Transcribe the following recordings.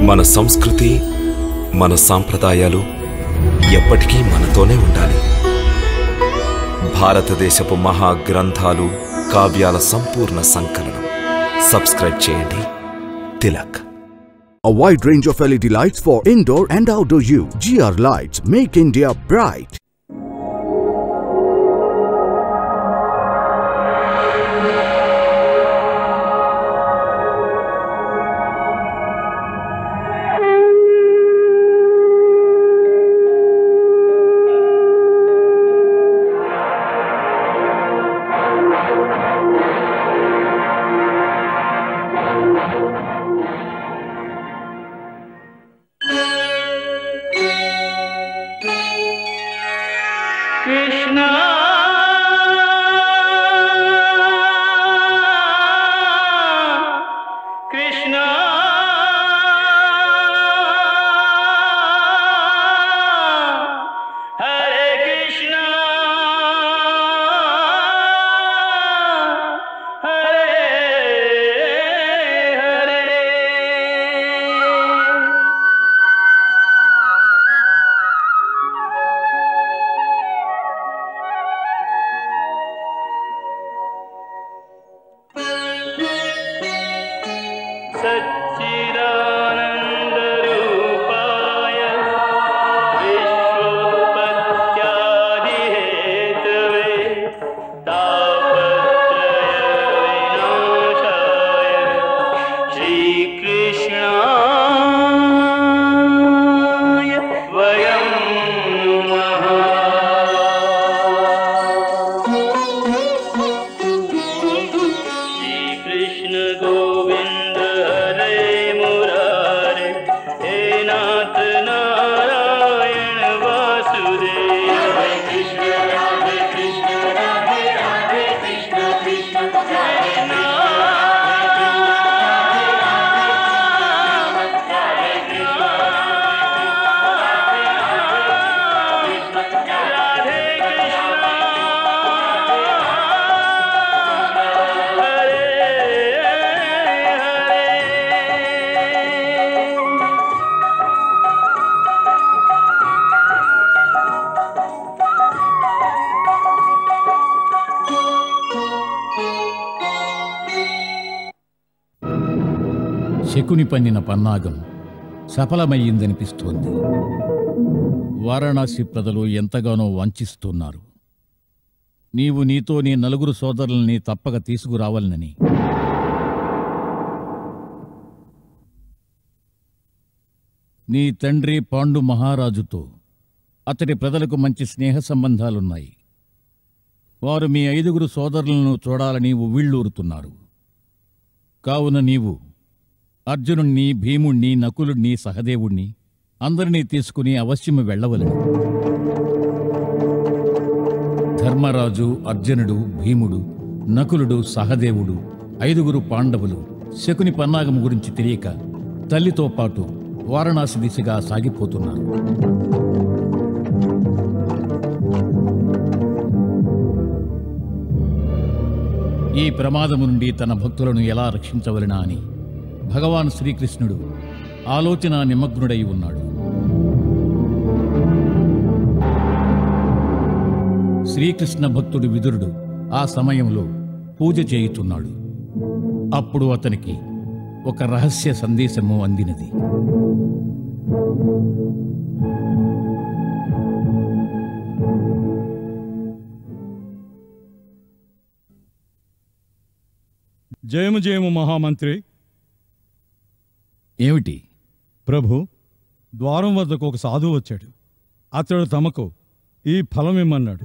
మన సంస్కృతి మన సాంప్రదాయాలు ఎప్పటికీ మనతోనే ఉండాలి. భారతదేశపు మహా గ్రంథాలు కావ్యాల సంపూర్ణ సంకలనం. సబ్స్క్రైబ్ చేయండి. Tilak. A wide range of LED lights for indoor and outdoor use. GR Lights make India bright. Krishna Krishna Hare Krishna Hare Hare Sachchidanand रूपाय विश्वोत्पत्त्यादि Hathaway तापत्रय विनाशाय श्री कृष्णाय वयं नमः. श्री कृष्ण गोविंद हरे मुरारे हे नाथ नारायण वासुदेव. हरे कृष्ण राधे राधे कृष्ण कृष्ण हरे శకుని పన్నిన పన్నాగం సఫలమయ్యిందనిపిస్తోంది. వారణాసి ప్రజలు ఎంతగానో వంచిస్తున్నారు. నీవు నీతో నీ నలుగురు సోదరుల్ని తప్పక తీసుకురావాలని నీ తండ్రి పాండు మహారాజుతో అతడి ప్రజలకు మంచి స్నేహ సంబంధాలున్నాయి. వారు మీ 5 సోదరులను చూడాలని ఉవ్విళ్ళూరుతున్నారు. కావున నీవు అర్జునుణ్ణి, భీముణ్ణి, నకులుణ్ణి, సహదేవుణ్ణి అందరినీ తీసుకుని అవశ్యము వెళ్ళవలను. ధర్మరాజు, అర్జునుడు, భీముడు, నకులుడు, సహదేవుడు 5 పాండవులు శకుని పన్నాగం గురించి తెలియక తల్లితో పాటు వారణాసి దిశగా సాగిపోతున్నారు. ఈ ప్రమాదము నుండి తన భక్తులను ఎలా రక్షించవలనా అని భగవాన్ శ్రీకృష్ణుడు ఆలోచన నిమగ్నుడై ఉన్నాడు. శ్రీకృష్ణ భక్తుడు విదురుడు ఆ సమయంలో పూజ చేయుచున్నాడు. అప్పుడు అతనికి ఒక రహస్య సందేశము అందినది. జయము జయము మహామంత్రి. ఏమిటి ప్రభు, ద్వారం వద్దకు ఒక సాధువు వచ్చాడు. అతడు తమకు ఈ ఫలం ఇమ్మన్నాడు.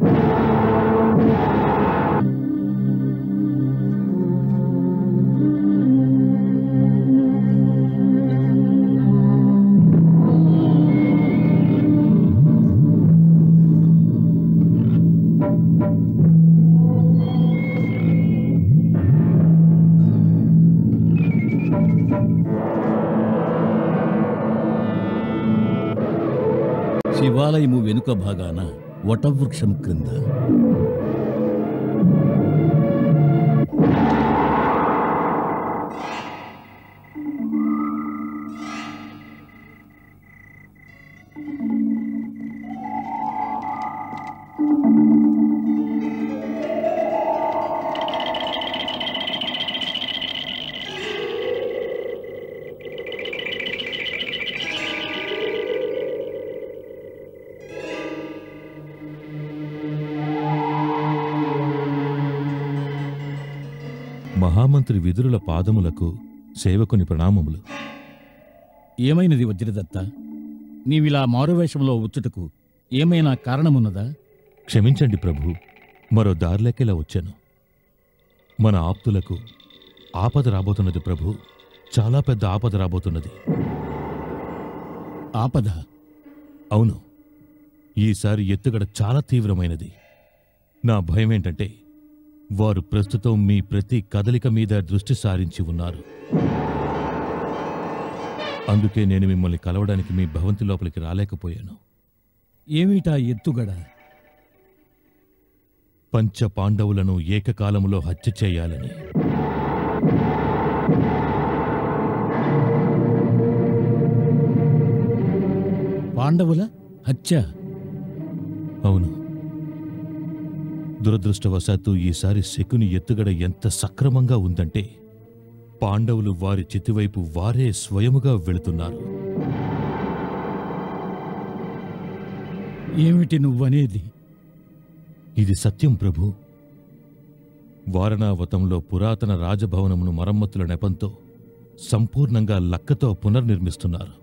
శివాలయము వెనుక భాగాన వటవృక్షం క్రింద మహామంత్రి విదురుల పాదములకు సేవకుని ప్రణామములు. ఏమైనది వజ్రదత్త? నీవిలా మారువేషంలో వచ్చుటకు ఏమైనా కారణమున్నదా? క్షమించండి ప్రభు, మరో దారిలేకెలా వచ్చాను. మన ఆప్తులకు ఆపద రాబోతున్నది ప్రభు, చాలా పెద్ద ఆపద రాబోతున్నది. ఆపద? అవును, ఈసారి ఎత్తుగడ చాలా తీవ్రమైనది. నా భయమేంటంటే వారు ప్రస్తుతం మీ ప్రతి కదలిక మీద దృష్టి సారించి ఉన్నారు. అందుకే నేను మిమ్మల్ని కలవడానికి మీ భవంతి లోపలికి రాలేకపోయాను. ఏమిటా ఎత్తుగడ? పంచ పాండవులను ఏకకాలములో హత్య చేయాలని. పాండవుల హత్య? అవును, దురదృష్టవశాత్తు ఈసారి శకుని ఎత్తుగడ ఎంత సక్రమంగా ఉందంటే పాండవులు వారి చితివైపు వారే స్వయముగా వెళుతున్నారు. ఏమిటి నువ్వనేది? ఇది సత్యం ప్రభు. వారణావతంలో పురాతన రాజభవనమును మరమ్మతుల నెపంతో సంపూర్ణంగా లక్కతో పునర్నిర్మిస్తున్నారు.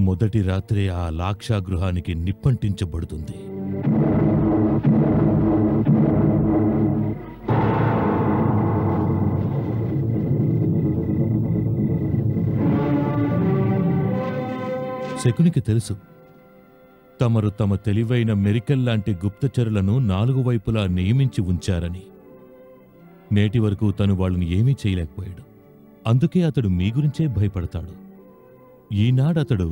మొదటి రాత్రే ఆ లాక్షాగృహానికి నిప్పంటించబడుతుంది. శకునికి తెలుసు, తమరు తమ తెలివైన మెరికల్లాంటి గుప్తచరులను 4 వైపులా నియమించి ఉంచారని. నేటి వరకు తను వాళ్ళని ఏమీ చేయలేకపోయాడు. అందుకే అతడు మీ గురించే భయపడతాడు. ఈనాడతడు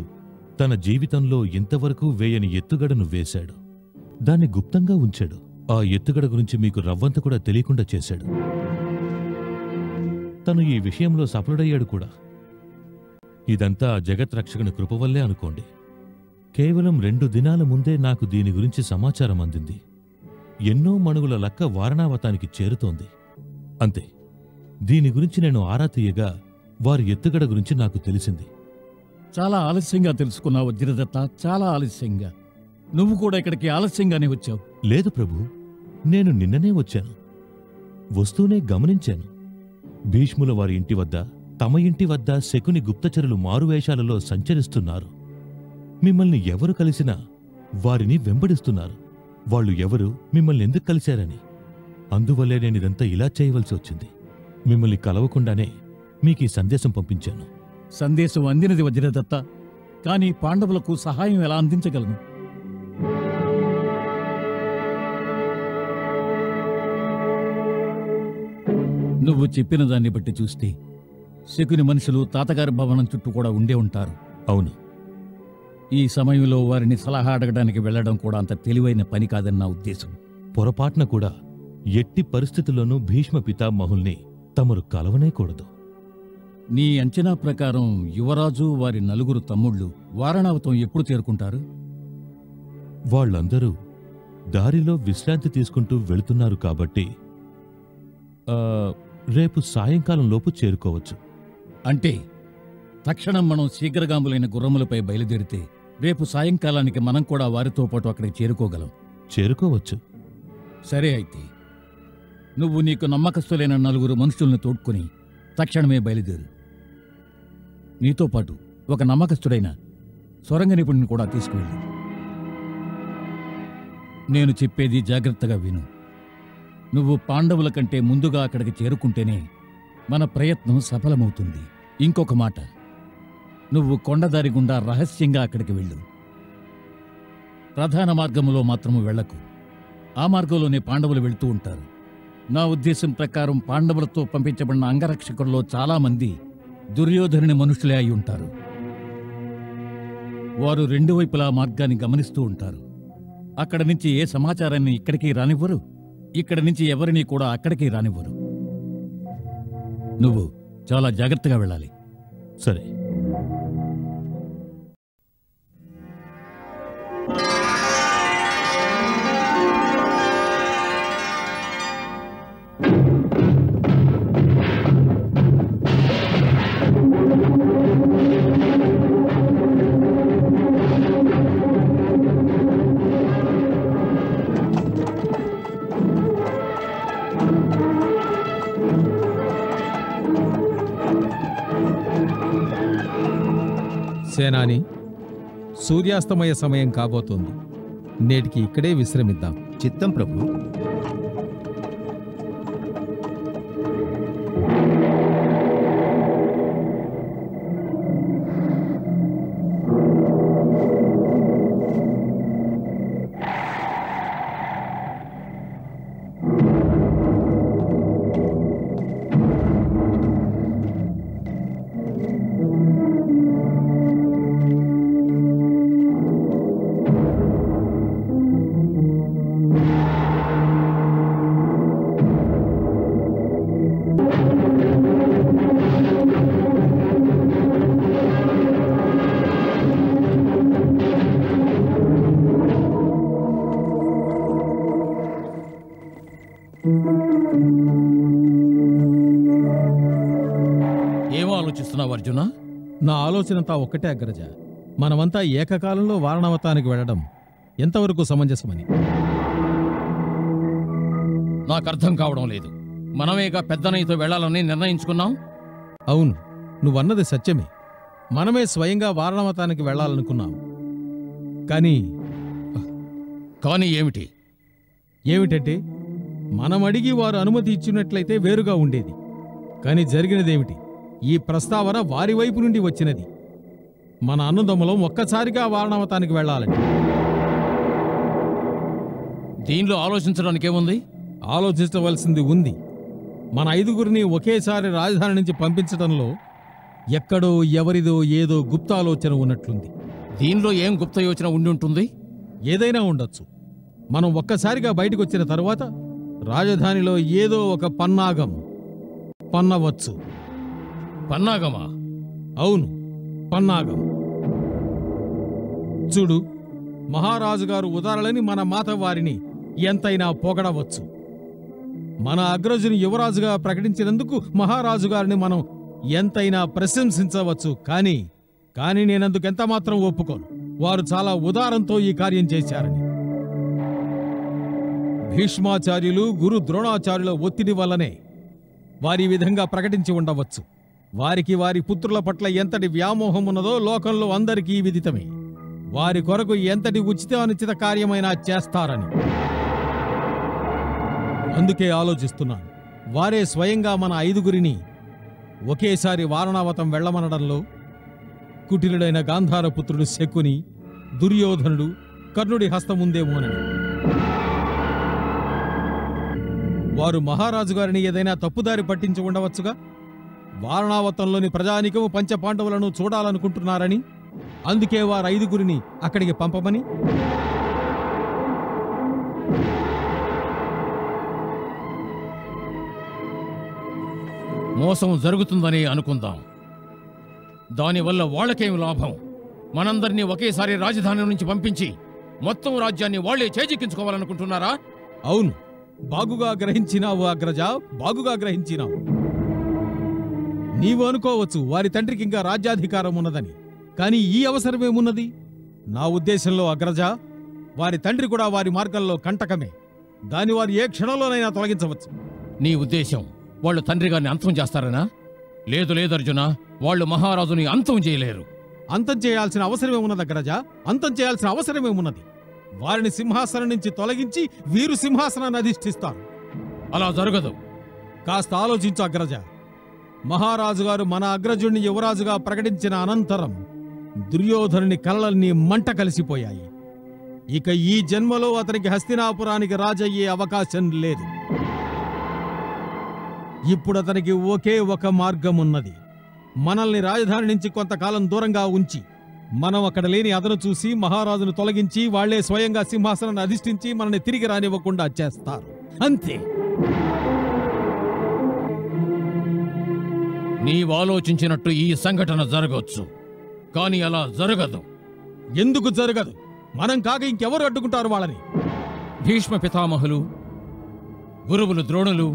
తన జీవితంలో ఇంతవరకు వేయని ఎత్తుగడను వేశాడు. దాన్ని గుప్తంగా ఉంచాడు. ఆ ఎత్తుగడ గురించి మీకు రవ్వంత కూడా తెలియకుండా చేశాడు. తను ఈ విషయంలో సఫలుడయ్యాడు కూడా. ఇదంతా జగత్రక్షకుని కృపవల్లే అనుకోండి. కేవలం 2 దినాల ముందే నాకు దీని గురించి సమాచారం అందింది. ఎన్నో మణుగుల లక్క వారణావతానికి చేరుతోంది. అంతే, దీని గురించి నేను ఆరా తీయగా వారి ఎత్తుగడ గురించి నాకు తెలిసింది. చాలా ఆలస్యంగా తెలుసుకున్నావు వజ్రదత్త, చాలా ఆలస్యంగా. నువ్వు కూడా ఇక్కడికి ఆలస్యంగానే వచ్చావు. లేదు ప్రభు, నేను నిన్ననే వచ్చాను. వస్తూనే గమనించాను. భీష్ముల వారి ఇంటి వద్ద, తమ ఇంటి వద్ద శకుని గుప్తచరులు మారువేషాలలో సంచరిస్తున్నారు. మిమ్మల్ని ఎవరు కలిసినా వారిని వెంబడిస్తున్నారు. వాళ్ళు ఎవరు, మిమ్మల్ని ఎందుకు కలిశారని. అందువల్లే నేనిదంతా ఇలా చేయవలసి వచ్చింది. మిమ్మల్ని కలవకుండానే మీకీ సందేశం పంపించాను. సందేశం అందినది వజ్రదత్త, కానీ పాండవులకు సహాయం ఎలా అందించగలను? నువ్వు చెప్పిన దాన్ని బట్టి చూస్తే శకుని మనుషులు తాతగారి భవనం చుట్టూ కూడా ఉండే ఉంటారు. అవును, ఈ సమయంలో వారిని సలహా అడగడానికి వెళ్లడం కూడా అంత తెలివైన పని కాదని నా ఉద్దేశం. పొరపాటున కూడా ఎట్టి పరిస్థితుల్లోనూ భీష్మ పితామహుల్ని తమరు కలవనేకూడదు. నీ అంచనా ప్రకారం యువరాజు వారి 4 తమ్ముళ్ళు వారణావతం ఎప్పుడు చేరుకుంటారు? వాళ్ళందరూ దారిలో విశ్రాంతి తీసుకుంటూ వెళుతున్నారు కాబట్టి రేపు సాయంకాలంలోపు చేరుకోవచ్చు. అంటే తక్షణం మనం శీఘ్రగాములైన గుర్రములపై బయలుదేరితే రేపు సాయంకాలానికి మనం కూడా వారితో పాటు అక్కడికి చేరుకోగలం. చేరుకోవచ్చు. సరే, అయితే నువ్వు నీకు నమ్మకస్తులైన 4 మనుషుల్ని తోడ్కొని తక్షణమే బయలుదేరు. నీతో పాటు ఒక నమ్మకస్తుడైన సొరంగ నిపుణుని కూడా తీసుకువెళ్ళు. నేను చెప్పేది జాగ్రత్తగా విను. నువ్వు పాండవుల కంటే ముందుగా అక్కడికి చేరుకుంటేనే మన ప్రయత్నం సఫలమవుతుంది. ఇంకొక మాట, నువ్వు కొండదారి గుండా రహస్యంగా అక్కడికి వెళ్ళు. ప్రధాన మార్గంలో మాత్రము వెళ్లకు. ఆ మార్గంలోనే పాండవులు వెళ్తూ ఉంటారు. నా ఉద్దేశం ప్రకారం పాండవులతో పంపించబడిన అంగరక్షకుల్లో చాలామంది దుర్యోధనుని మనుషులే అయి ఉంటారు. వారు 2 వైపులా మార్గాన్ని గమనిస్తూ ఉంటారు. అక్కడి నుంచి ఏ సమాచారాన్ని ఇక్కడికి రానివ్వరు, ఇక్కడి నుంచి ఎవరిని కూడా అక్కడికి రానివ్వరు. నువ్వు చాలా జాగ్రత్తగా వెళ్ళాలి. సరే. సేనాని, సూర్యాస్తమయ సమయం కాబోతోంది. నేటికి ఇక్కడే విశ్రమిద్దాం. చిత్తం ప్రభు. ఏం ఆలోచిస్తున్నావు అర్జున? నా ఆలోచనంతా ఒక్కటే అగ్రజ. మనమంతా ఏకకాలంలో వారణావతానికి వెళ్ళడం ఎంతవరకు సమంజసమని. నాకు అర్థం కావడం లేదు. మనమేగా పెద్దనయ్యతో వెళ్ళాలని నిర్ణయించుకున్నాం. అవును, నువ్వన్నది సత్యమే. మనమే స్వయంగా వారణావతానికి వెళ్ళాలనుకున్నాం. కానీ ఏమిటి? ఏమిటంటే, మనం అడిగి వారు అనుమతి ఇచ్చినట్లయితే వేరుగా ఉండేది. కానీ జరిగినదేమిటి? ఈ ప్రస్తావన వారి వైపు నుండి వచ్చినది. మన అన్నదమ్ములం ఒక్కసారిగా వారణావతానికి వెళ్ళాలని. దీనిలో ఆలోచించడానికేముంది? ఆలోచించవలసింది ఉంది. మన ఐదుగురిని ఒకేసారి రాజధాని నుంచి పంపించడంలో ఎక్కడో ఎవరిదో ఏదో గుప్తాలోచన ఉన్నట్లుంది. దీనిలో ఏం గుప్త యోచన ఉండి ఉంటుంది? ఏదైనా ఉండొచ్చు. మనం ఒక్కసారిగా బయటకు వచ్చిన తరువాత రాజధానిలో ఏదో ఒక పన్నాగం పన్నవచ్చు. పన్నాగమా? అవును, పన్నాగం. చూడు, మహారాజుగారు ఉదారలని మన మాత వారిని ఎంతైనా పొగడవచ్చు. మన అగ్రజుని యువరాజుగా ప్రకటించినందుకు మహారాజుగారిని మనం ఎంతైనా ప్రశంసించవచ్చు. కానీ నేనందుకు ఎంత మాత్రం ఒప్పుకోను. వారు చాలా ఉదారంతో ఈ కార్యం చేశారని. భీష్మాచార్యులు, గురు ద్రోణాచార్యుల ఒత్తిడి వల్లనే వారి విధంగా ప్రకటించి ఉండవచ్చు. వారికి వారి పుత్రుల పట్ల ఎంతటి వ్యామోహం ఉన్నదో లోకంలో అందరికీ విదితమే. వారి కొరకు ఎంతటి ఉచితానుచిత కార్యమైనా చేస్తారని. అందుకే ఆలోచిస్తున్నాను, వారే స్వయంగా మన ఐదుగురిని ఒకేసారి వారణావతం వెళ్లమనడంలో కుటిలుడైన గాంధారపుత్రుడు శకుని, దుర్యోధనుడు, కర్ణుడి హస్తముందేమోనని. వారు మహారాజు గారిని ఏదైనా తప్పుదారి పట్టించి ఉండవచ్చుగా. వారణావతంలోని ప్రజానికము పంచపాండవులను చూడాలనుకుంటున్నారని, అందుకే వారు ఐదుగురిని అక్కడికి పంపమని. మోసం జరుగుతుందని అనుకుందాం. దానివల్ల వాళ్ళకేం లాభం? మనందరినీ ఒకేసారి రాజధాని నుంచి పంపించి మొత్తం రాజ్యాన్ని వాళ్లే చేజిక్కించుకోవాలనుకుంటున్నారా? అవును, బాగుగా గ్రహించినావు అగ్రజ, బాగుగా గ్రహించినావు. నీవు అనుకోవచ్చు వారి తండ్రికి ఇంకా రాజ్యాధికారం ఉన్నదని. కానీ ఈ అవసరమేమున్నది? నా ఉద్దేశంలో అగ్రజ, వారి తండ్రి కూడా వారి మార్గంలో కంటకమే. దాని వారు ఏ క్షణంలోనైనా తొలగించవచ్చు. నీ ఉద్దేశం వాళ్ళు తండ్రి గారిని అంతం చేస్తారనా? లేదు లేదు అర్జున, వాళ్ళు మహారాజుని అంతం చేయలేరు. అంతం చేయాల్సిన అవసరమేమున్నది అగ్రజ? అంతం చేయాల్సిన అవసరమేమున్నది? వారిని సింహాసనం నుంచి తొలగించి వీరు సింహాసనాన్ని అధిష్ఠిస్తారు. అలా జరగదు. కాస్త ఆలోచించు అగ్రజ. మహారాజు గారు మన అగ్రజుణ్ణి యువరాజుగా ప్రకటించిన అనంతరం దుర్యోధనుని కళ్ళన్నీ మంట కలిసిపోయాయి. ఇక ఈ జన్మలో అతనికి హస్తినాపురానికి రాజయ్యే అవకాశం లేదు. ఇప్పుడు అతనికి ఒకే ఒక మార్గం ఉన్నది. మనల్ని రాజధాని నుంచి కొంతకాలం దూరంగా ఉంచి, మనం అక్కడ లేని అదను చూసి మహారాజును తొలగించి వాళ్లే స్వయంగా సింహాసనాన్ని అధిష్ఠించి మనల్ని తిరిగి రానివ్వకుండా చేస్తారు. అంతే. నీవాలోచించినట్టు ఈ సంఘటన జరగవచ్చు, కానీ అలా జరగదు. ఎందుకు జరగదు? మనం కాక ఇంకెవరు అడ్డుకుంటారు వాళ్ళని? భీష్మ పితామహులు, గురువులు ద్రోణులు,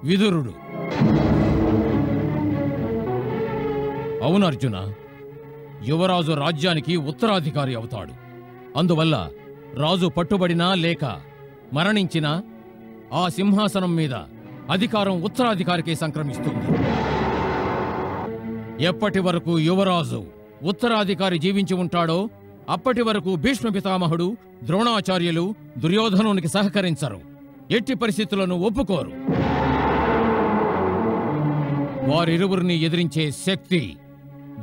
విదురుడు. అవును అర్జున, యువరాజు రాజ్యానికి ఉత్తరాధికారి అవుతాడు. అందువల్ల రాజు పట్టుబడినా లేక మరణించినా ఆ సింహాసనం మీద అధికారం ఉత్తరాధికారికే సంక్రమిస్తుంది. ఎప్పటి వరకు యువరాజు ఉత్తరాధికారి జీవించి ఉంటాడో అప్పటి వరకు భీష్మ పితామహుడు, ద్రోణాచార్యులు దుర్యోధనునికి సహకరించరు, ఎట్టి పరిస్థితులను ఒప్పుకోరు. వారిరువురిని ఎదిరించే శక్తి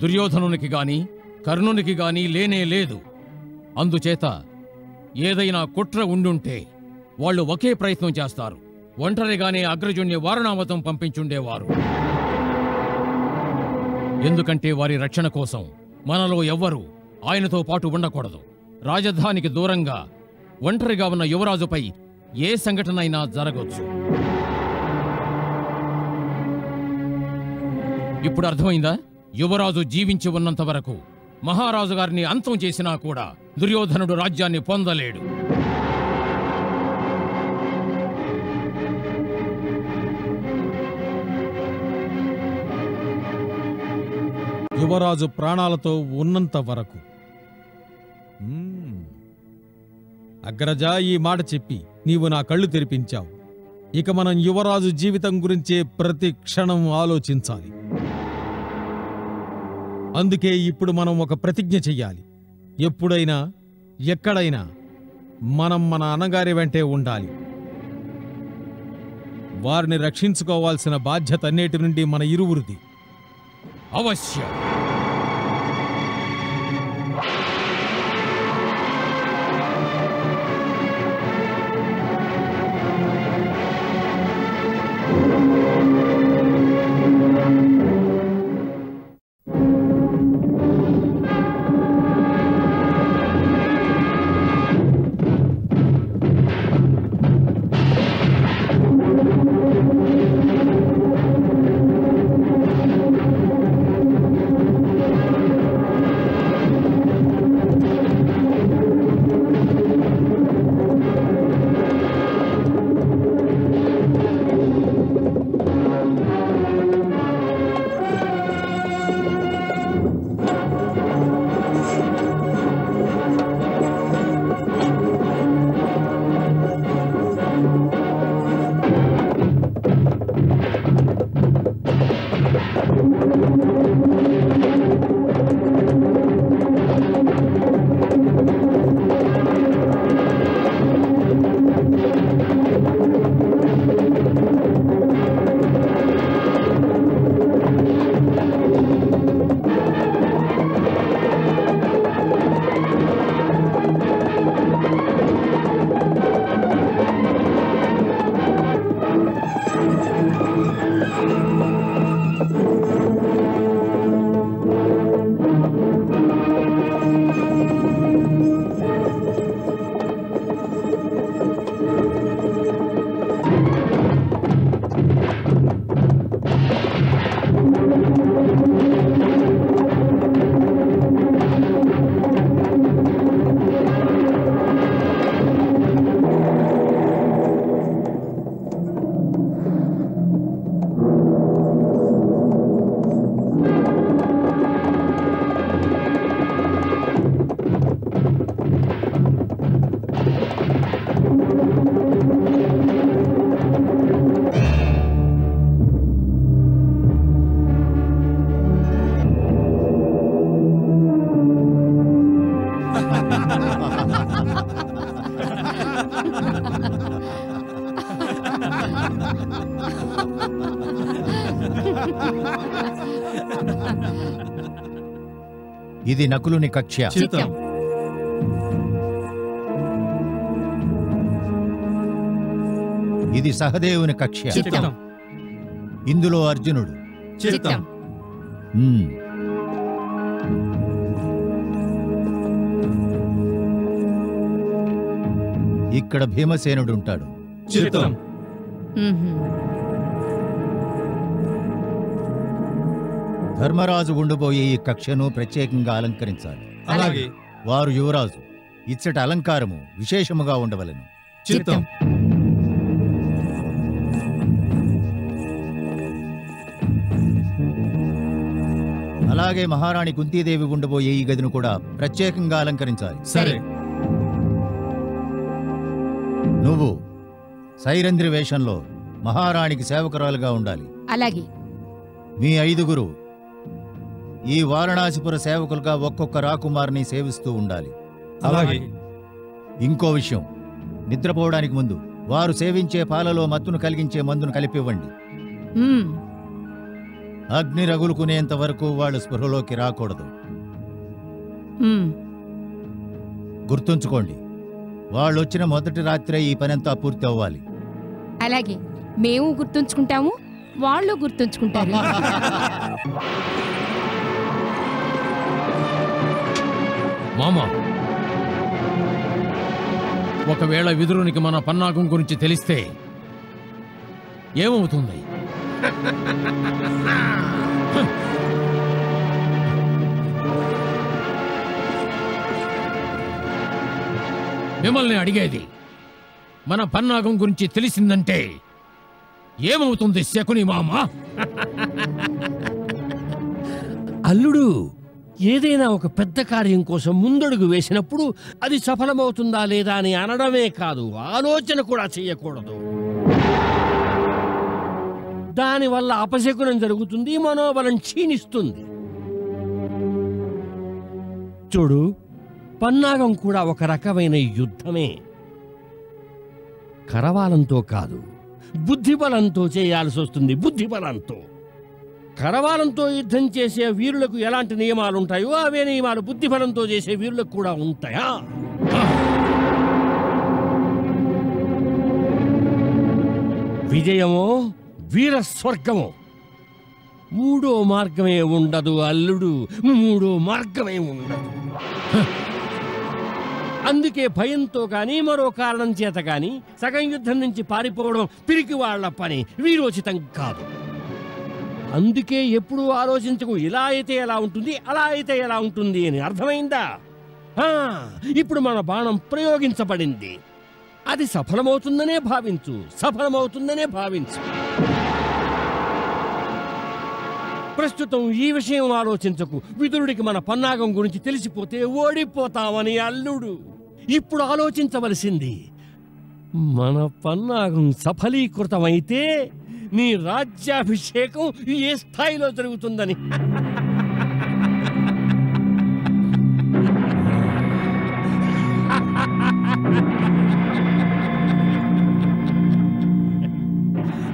దుర్యోధనునికి గాని కర్ణునికి గాని లేనే లేదు. అందుచేత ఏదైనా కుట్ర ఉండుంటే వాళ్ళు ఒకే ప్రయత్నం చేస్తారు. ఒంటరిగానే అగ్రజుణ్ణి వారణావతం పంపించుండేవారు. ఎందుకంటే వారి రక్షణ కోసం మనలో ఎవ్వరూ ఆయనతో పాటు ఉండకూడదు. రాజధానికి దూరంగా ఒంటరిగా ఉన్న యువరాజుపై ఏ సంఘటనైనా జరగవచ్చు. ఇప్పుడు అర్థమైందా? యువరాజు జీవించి ఉన్నంత వరకు మహారాజు గారిని అంతం చేసినా కూడా దుర్యోధనుడు రాజ్యాన్ని పొందలేడు. యువరాజు ప్రాణాలతో ఉన్నంత వరకు. అగ్రజ, ఈ మాట చెప్పి నీవు నా కళ్ళు తెరిపించావు. ఇక మనం యువరాజు జీవితం గురించే ప్రతి క్షణం ఆలోచించాలి. అందుకే ఇప్పుడు మనం ఒక ప్రతిజ్ఞ చెయ్యాలి. ఎప్పుడైనా ఎక్కడైనా మనం మన అన్నగారి వెంటే ఉండాలి. వారిని రక్షించుకోవాల్సిన బాధ్యత అన్నిటి నుండి మన ఇరువురిది. అవశ్యం. ఇది నకులుని కక్ష్య. ఇది సహదేవుని కక్ష్య. ఇందులో అర్జునుడు. ఇక్కడ భీమసేనుడు ఉంటాడు. ధర్మరాజు ఉండిపోయే ఈ కక్షను ప్రత్యేకంగా అలంకరించాలి. అలాగే. వారు యువరాజు. ఇచ్చటి అలంకారము విశేషముగా ఉండవలెను. చిత్తం. అలాగే మహారాణి కుంతీదేవి ఉండబోయే ఈ గదిని కూడా ప్రత్యేకంగా అలంకరించాలి. సరే. నువ్వు సైరంధ్రి వేషంలో మహారాణికి సేవకురాలుగా ఉండాలి. అలాగే. మీ 5గురు ఈ వారణాసిపుర సేవకులుగా ఒక్కొక్క రాకుమారిని సేవిస్తూ ఉండాలి. అలాగే. ఇంకో విషయం, నిద్రపోవడానికి ముందు వారు సేవించే పాలలో మత్తును కలిగించే మందును కలిపివ్వండి. అగ్ని రగులుకునేంత వరకు వాళ్ళు స్పృహలోకి రాకూడదు. గుర్తుంచుకోండి, వాళ్ళొచ్చిన మొదటి రాత్రే ఈ పనంతా పూర్తి అవ్వాలి. అలాగే, మేము గుర్తుంచుకుంటాము, వాళ్ళు గుర్తుంచుకుంటారు. మామా, ఒకవేళ విదురునికి మన పన్నాగం గురించి తెలిస్తే ఏమవుతుంది? మిమ్మల్ని అడిగేది, మన పన్నాగం గురించి తెలిసిందంటే ఏమవుతుంది శకుని మామ? అల్లుడు, ఏదైనా ఒక పెద్ద కార్యం కోసం ముందడుగు వేసినప్పుడు అది సఫలమవుతుందా లేదా అని అనడమే కాదు, ఆలోచన కూడా చెయ్యకూడదు. దానివల్ల అపశకునం జరుగుతుంది, మనోబలం క్షీణిస్తుంది. చూడు, పన్నాగం కూడా ఒక రకమైన యుద్ధమే. కరవాలంతో కాదు, బుద్ధిబలంతో చేయాల్సి వస్తుంది. బుద్ధిబలంతో. కరవాలంతో యుద్ధం చేసే వీరులకు ఎలాంటి నియమాలు ఉంటాయో అవే నియమాలు బుద్ధిబలంతో చేసే వీరులకు కూడా ఉంటాయా? విజయమో వీరస్వర్గమో మూడో మార్గమే ఉండదు అల్లుడు, మూడో మార్గమే ఉండదు. అందుకే భయంతో కానీ మరో కారణం చేత కానీ సగం యుద్ధం నుంచి పారిపోవడం పిరికి వాళ్ల పని, వీరోచితం కాదు. అందుకే ఎప్పుడూ ఆలోచించకు, ఇలా అయితే ఎలా ఉంటుంది, అలా అయితే ఎలా ఉంటుంది అని. అర్థమైందా? ఇప్పుడు మన బాణం ప్రయోగించబడింది, అది సఫలమవుతుందనే భావించు, సఫలమవుతుందనే భావించు. ప్రస్తుతం ఈ విషయం ఆలోచించకు. విదురుడికి మన పన్నాగం గురించి తెలిసిపోతే ఓడిపోతామని అల్లుడు. ఇప్పుడు ఆలోచించవలసింది, మన పన్నాగం సఫలీకృతమైతే నీ రాజ్యాభిషేకం ఏ స్థాయిలో జరుగుతుందని.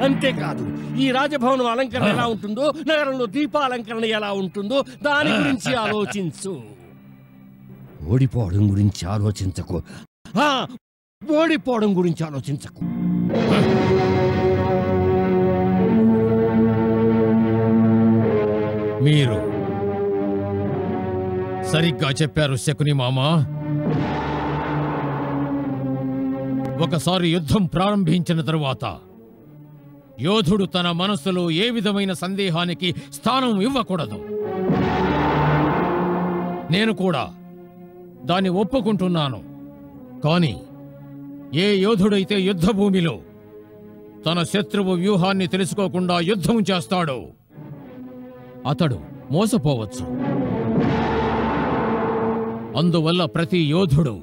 అంతేకాదు, ఈ రాజభవనం అలంకరణ ఎలా ఉంటుందో, నగరంలో దీపాలంకరణ ఎలా ఉంటుందో దాని గురించి ఆలోచించు. ఓడిపోవడం గురించి ఆలోచించకు, ఓడిపోవడం గురించి ఆలోచించకు. మీరు సరిగ్గా చెప్పారు శకుని మామ. ఒకసారి యుద్ధం ప్రారంభించిన తరువాత యోధుడు తన మనస్సులో ఏ విధమైన సందేహానికి స్థానం ఇవ్వకూడదు. నేను కూడా దాన్ని ఒప్పుకుంటున్నాను. కానీ ఏ యోధుడైతే యుద్ధభూమిలో తన శత్రువు వ్యూహాన్ని తెలుసుకోకుండా యుద్ధం చేస్తాడో అతడు మోసపోవచ్చు. అందువల్ల ప్రతి యోధుడు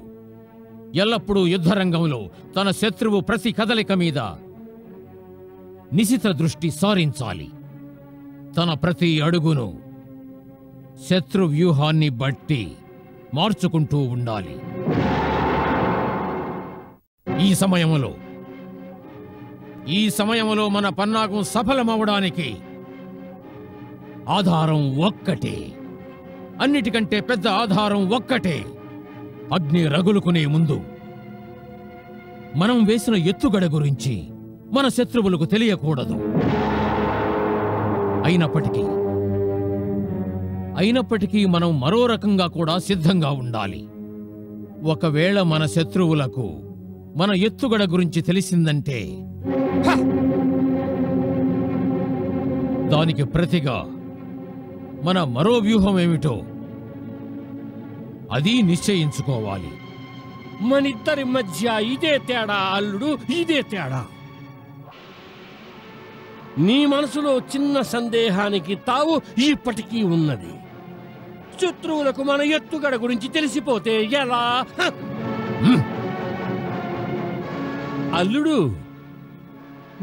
ఎల్లప్పుడూ యుద్ధరంగంలో తన శత్రువు ప్రతి కదలిక మీద నిశిత దృష్టి సారించాలి. తన ప్రతి అడుగును శత్రు వ్యూహాన్ని బట్టి మార్చుకుంటూ ఉండాలి. ఈ సమయంలో మన పన్నాగం సఫలమవడానికి ఆధారం ఒక్కటే, అన్నిటికంటే పెద్ద ఆధారం ఒక్కటే. అగ్ని రగులుకునే ముందు మనం వేసిన ఎత్తుగడ గురించి మన శత్రువులకు తెలియకూడదు. అయినప్పటికీ మనం మరో రకంగా కూడా సిద్ధంగా ఉండాలి. ఒకవేళ మన శత్రువులకు మన ఎత్తుగడ గురించి తెలిసిందంటే దానికి ప్రతిగా మన మరో వ్యూహం ఏమిటో అది నిశ్చయించుకోవాలి. మనిద్దరి మధ్య ఇదే తేడా అల్లుడు, ఇదే తేడా. నీ మనసులో చిన్న సందేహానికి తావు ఇప్పటికీ ఉన్నది. శత్రువులకు మన ఎత్తుగడ గురించి తెలిసిపోతే ఎలా? అల్లుడు,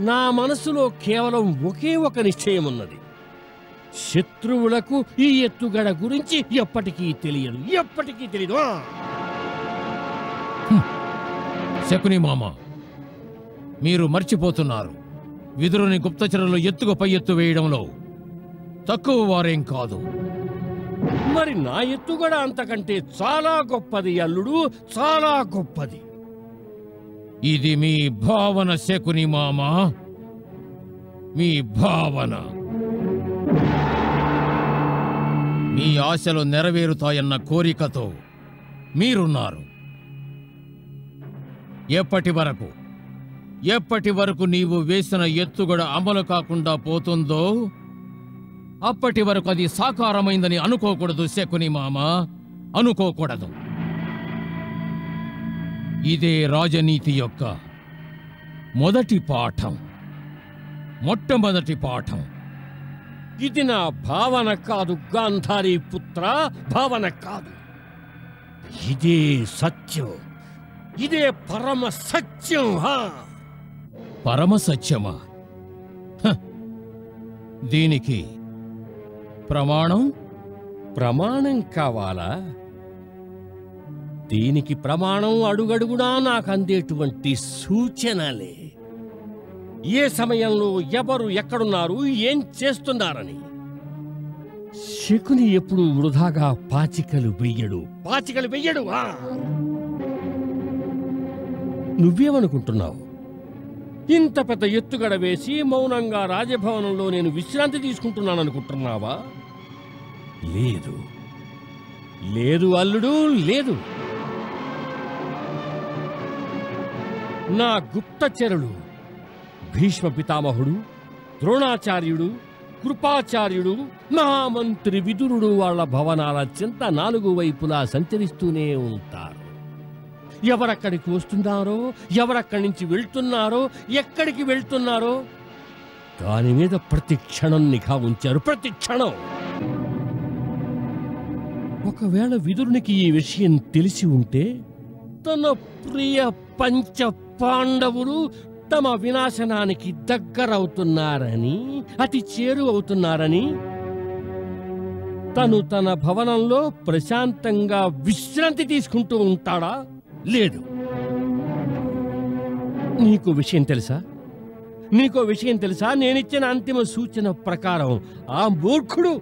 నా మనసులో కేవలం ఒకే ఒక నిశ్చయం ఉన్నది. శత్రువులకు ఈ ఎత్తుగడ గురించి ఎప్పటికీ తెలియదు, ఎప్పటికీ తెలియదు. శకుని మామ, మీరు మర్చిపోతున్నారు. విదురుని గుప్తచరులు ఎత్తుకు పై ఎత్తు వేయడంలో తక్కువ వారేం కాదు. మరి నా ఎత్తుగడ అంతకంటే చాలా గొప్పది అల్లుడు, చాలా గొప్పది. ఇది మీ భావన శకుని మామ, మీ భావన. మీ ఆశలు నెరవేరుతాయన్న కోరికతో మీరున్నారు. ఎప్పటి వరకు నీవు వేసిన ఎత్తుగడ అమలు కాకుండా పోతుందో అప్పటి వరకు అది సాకారమైందని అనుకోకూడదు శకుని మామ, అనుకోకూడదు. ఇదే రాజనీతి యొక్క మొదటి పాఠం, మొట్టమొదటి పాఠం. ఇది నా భావన కాదు గాంధారీ పుత్ర, భావన కాదు. ఇదే సత్యం, ఇదే పరమ సత్యం. పరమ సత్యమా? దీనికి ప్రమాణం కావాలా? దీనికి ప్రమాణం అడుగడుగునా నాకు అందేటువంటి సూచనలే. ఏ సమయంలో ఎవరు ఎక్కడున్నారు, ఏం చేస్తున్నారని. శకుని ఎప్పుడు వృధాగా పాచికలు వెయ్యడు. నువ్వేమనుకుంటున్నావు? ఇంత పెద్ద ఎత్తుగడ వేసి మౌనంగా రాజభవనంలో నేను విశ్రాంతి తీసుకుంటున్నాననుకుంటున్నావా? లేదు అల్లుడు, లేదు. నా గుప్తచరులు భీష్మ పితామహుడు, ద్రోణాచార్యుడు, కృపాచార్యుడు, మహామంత్రి విదురుడు వాళ్ళ భవనాల చింత 4 వైపులా సంచరిస్తూనే ఉంటారు. ఎవరక్కడికి వస్తున్నారో, ఎవరక్కడి నుంచి వెళ్తున్నారో, ఎక్కడికి వెళ్తున్నారో దాని మీద ప్రతి క్షణం నిఘా ఉంచారు, ప్రతి క్షణం. ఒకవేళ విదురునికి ఈ విషయం తెలిసి ఉంటే తన ప్రియ పంచ పాండవులు తమ వినాశనానికి దగ్గరవుతున్నారని, అతి చేరువవుతున్నారని తను తన భవనంలో ప్రశాంతంగా విశ్రాంతి తీసుకుంటూ ఉంటాడా? లేదు. నీకో విషయం తెలుసా? నేనిచ్చిన అంతిమ సూచన ప్రకారం ఆ మూర్ఖుడు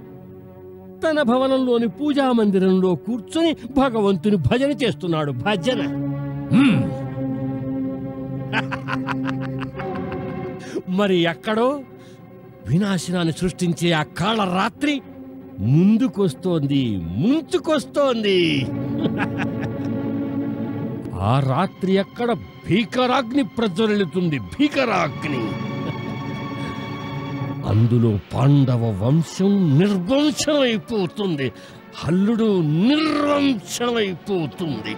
తన భవనంలోని పూజా మందిరంలో కూర్చొని భగవంతుని భజన చేస్తున్నాడు. భజన. మరి ఎక్కడో వినాశనాన్ని సృష్టించే ఆ కాళరాత్రి ముందుకొస్తోంది. ఆ రాత్రి అక్కడ భీకరాగ్ని ప్రజ్వలిస్తుంది, భీకరాగ్ని. అందులో పాండవ వంశం నిర్వంశమైపోతుంది, హల్లుడు నిర్వంశమైపోతుంది.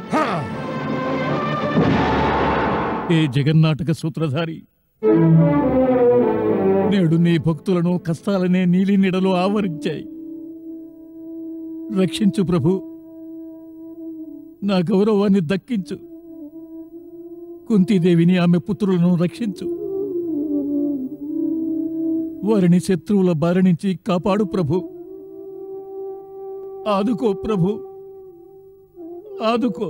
ఏ జగన్నాటక సూత్రధారి, నేడు నీ భక్తులను కష్టాలనే నీలి నీడలో ఆవరించాయి. రక్షించు ప్రభు, నా గౌరవాన్ని దక్కించు. కుంతీదేవిని, ఆమె పుత్రులను రక్షించు. వారిని శత్రువుల బారి నుంచి కాపాడు ప్రభు. ఆదుకో ప్రభు, ఆదుకో.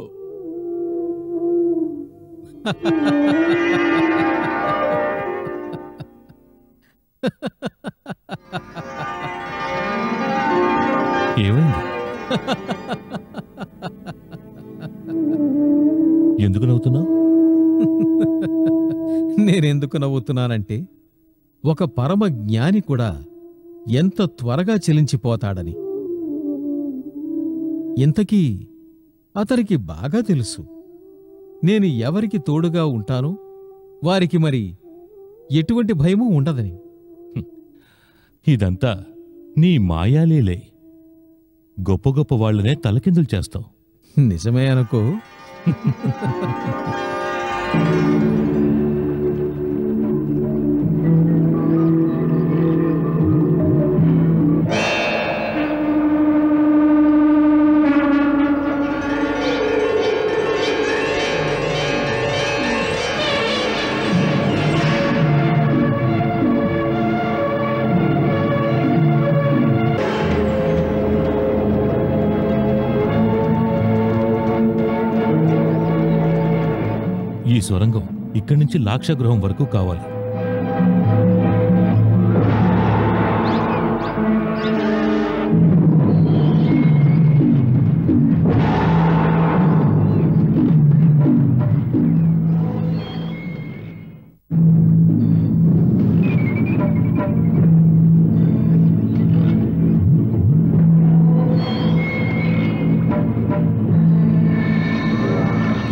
ఏమైంది? ఎందుకు నవ్వుతున్నావు? నేనెందుకు నవ్వుతున్నానంటే, ఒక పరమ జ్ఞాని కూడా ఎంత త్వరగా చెలించిపోతాడని. ఇంతకీ అతనికి బాగా తెలుసు నేను ఎవరికి తోడుగా ఉంటానో వారికి మరి ఎటువంటి భయమూ ఉండదని. ఇదంతా నీ మాయాలేలే. గొప్ప గొప్ప వాళ్లనే తలకిందులు చేస్తావు. నిజమే అనుకో. ఈ సొరంగం ఇక్కడి నుంచి లాక్షగృహం వరకు కావాలి.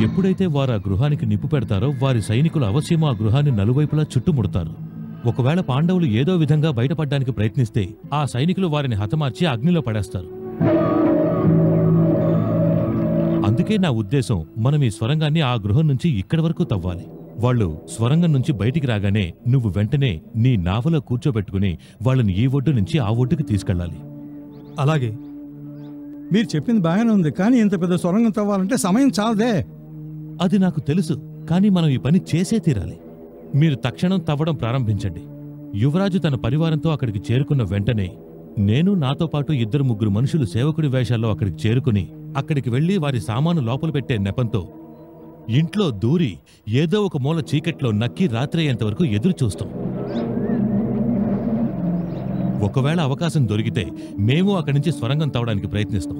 ఎప్పుడైతే వారు ఆ గృహానికి నిప్పు పెడతారో వారి సైనికులు అవశ్యం ఆ గృహాన్ని నలువైపులా చుట్టుముడతారు. ఒకవేళ పాండవులు ఏదో విధంగా బయటపడ్డానికి ప్రయత్నిస్తే ఆ సైనికులు వారిని హతమార్చి అగ్నిలో పడేస్తారు. అందుకే నా ఉద్దేశం, మనం ఈ స్వరంగాన్ని ఆ గృహం నుంచి ఇక్కడి వరకు తవ్వాలి. వాళ్ళు స్వరంగం నుంచి బయటికి రాగానే నువ్వు వెంటనే నీ నావలో కూర్చోబెట్టుకుని వాళ్ళని ఈ ఒడ్డు నుంచి ఆ ఒడ్డుకి తీసుకెళ్ళాలి. అలాగే. మీరు చెప్పింది బాగానే ఉంది, కానీ ఇంత పెద్ద సొరంగం తవ్వాలంటే సమయం చాలదే. అది నాకు తెలుసు, కానీ మనం ఈ పని చేసే తీరాలి. మీరు తక్షణం తవ్వడం ప్రారంభించండి. యువరాజు తన పరివారంతో అక్కడికి చేరుకున్న వెంటనే నేను నాతో పాటు 2-3 మనుషులు సేవకుడి వేషాల్లో అక్కడికి చేరుకుని అక్కడికి వెళ్లి వారి సామాను లోపల పెట్టే నెపంతో ఇంట్లో దూరి ఏదో ఒక మూల చీకట్లో నక్కి రాత్రయ్యేంతవరకు ఎదురు చూస్తాం. ఒకవేళ అవకాశం దొరికితే మేము అక్కడి నుంచి స్వరంగం తవ్వడానికి ప్రయత్నిస్తాం.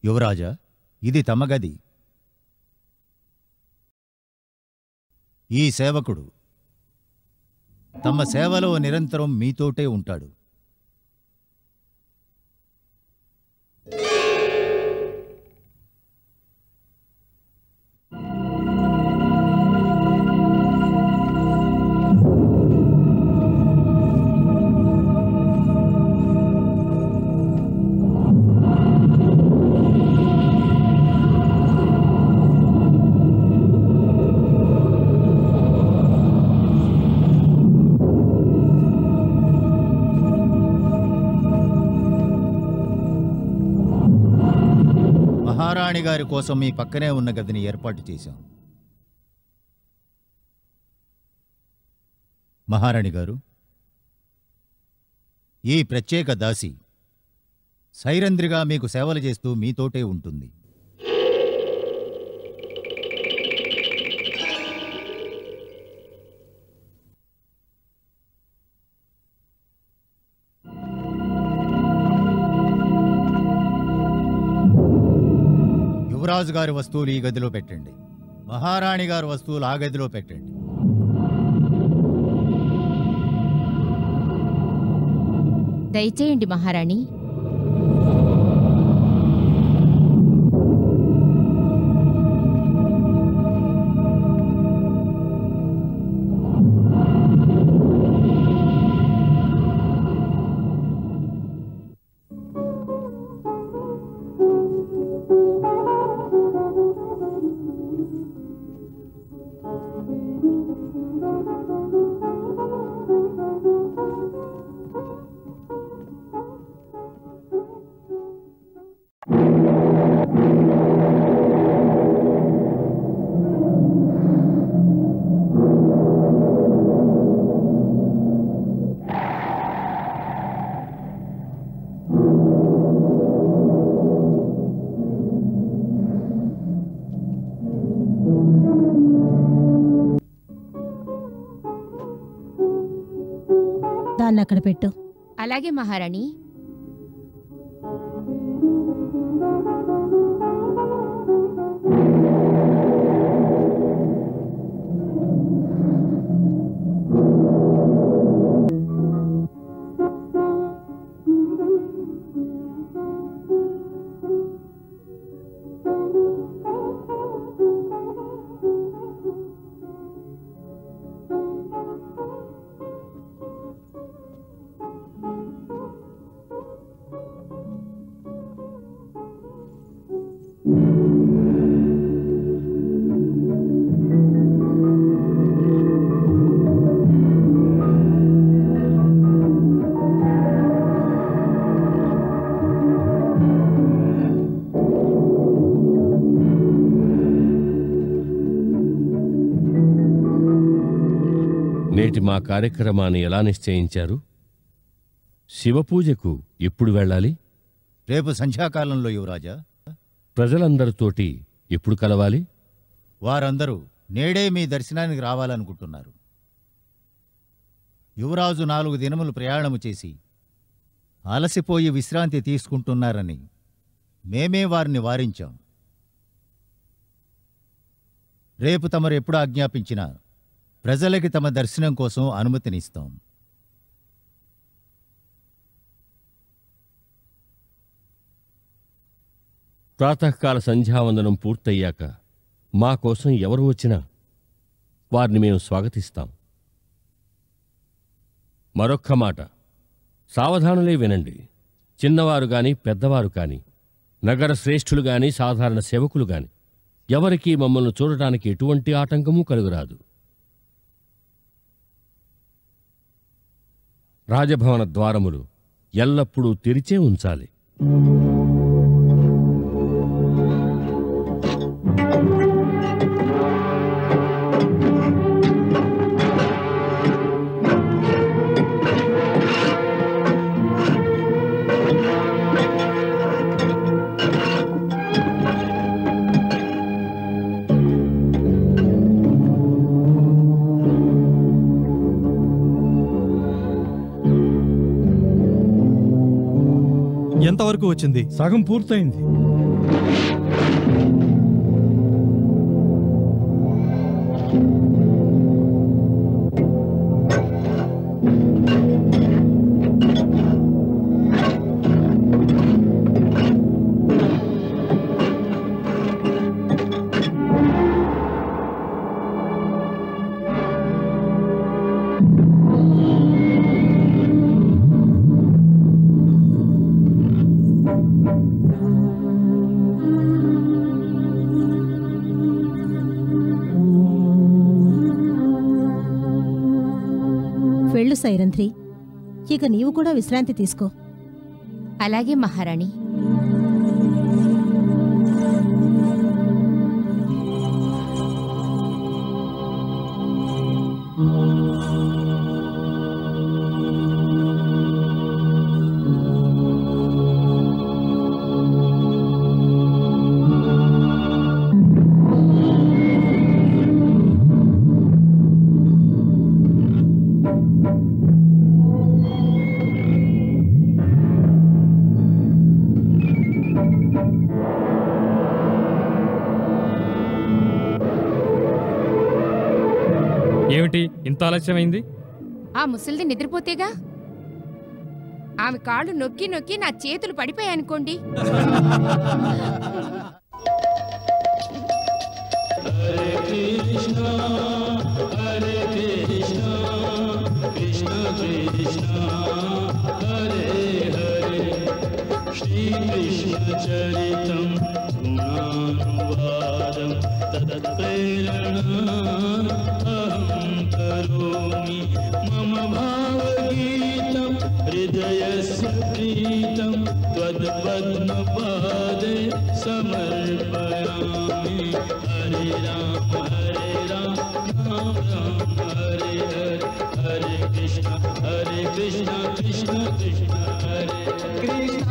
యువరాజా, ఇది తమ గది. ఈ సేవకుడు తమ సేవలో నిరంతరం మీతోటే ఉంటాడు. మహారాణి గారి కోసం మీ పక్కనే ఉన్న గదిని ఏర్పాటు చేశాం. మహారాణి గారు, ఈ ప్రత్యేక దాసి సైరంధ్రిగా మీకు సేవలు చేస్తూ మీతోటే ఉంటుంది. యువరాజు గారి వస్తువులు ఈ గదిలో పెట్టండి. మహారాణి గారి వస్తువులు ఆ గదిలో పెట్టండి. దయచేయండి మహారాణి. దాన్ని అక్కడ పెట్టు. అలాగే మహారాణి. నేటి మా కార్యక్రమాన్ని ఎలా నిశ్చయించారు? శివపూజకు ఎప్పుడు వెళ్ళాలి? రేపు సంధ్యాకాలంలో యువరాజా. ప్రజలందరితోటి ఎప్పుడు కలవాలి? వారందరూ నేడే మీ దర్శనానికి రావాలనుకుంటున్నారు. యువరాజు 4 దినములు ప్రయాణము చేసి అలసిపోయి విశ్రాంతి తీసుకుంటున్నారని మేమే వారిని వారించాం. రేపు తమరు ఎప్పుడు ఆజ్ఞాపించినా ప్రజలకి తమ దర్శనం కోసం అనుమతినిస్తాం. ప్రాతకాల సంధ్యావందనం పూర్తయ్యాక మా కోసం ఎవరు వచ్చినా వారిని మేము స్వాగతిస్తాం. మరొక్క మాట, సావధానులే వినండి. చిన్నవారు గాని పెద్దవారు కాని, నగర శ్రేష్ఠులు గాని సాధారణ సేవకులు గాని ఎవరికీ మమ్మల్ని చూడటానికి ఎటువంటి ఆటంకమూ కలుగురాదు. రాజభవన ద్వారములు ఎల్లప్పుడూ తెరిచే ఉంచాలి. ఎంతవరకు వచ్చింది? సగం పూర్తయింది. వెళ్ళు సైరంధ్రి, ఇక నీవు కూడా విశ్రాంతి తీసుకో. అలాగే మహారాణి. ఏమిటి ఇంత ఆలస్యమైంది? ఆ ముసలిది నిద్రపోతేగా. ఆమె కాళ్ళు నొక్కి నొక్కి నా చేతులు పడిపోయాయనుకోండి. హరే కృష్ణ కృష్ణ కృష్ణ హరే హరే శ్రీ కృష్ణ చరితం గుణానువాదం తత్ప్రేరణా అహం కరోమి మమ భావగీతం హృదయస్య ప్రీతం త్వత్పద్మపాదే సమర్పయామి. హరే రామ రామ రామ హరే హరే హరే కృష్ణ కృష్ణ కృష్ణ హరే కృష్ణ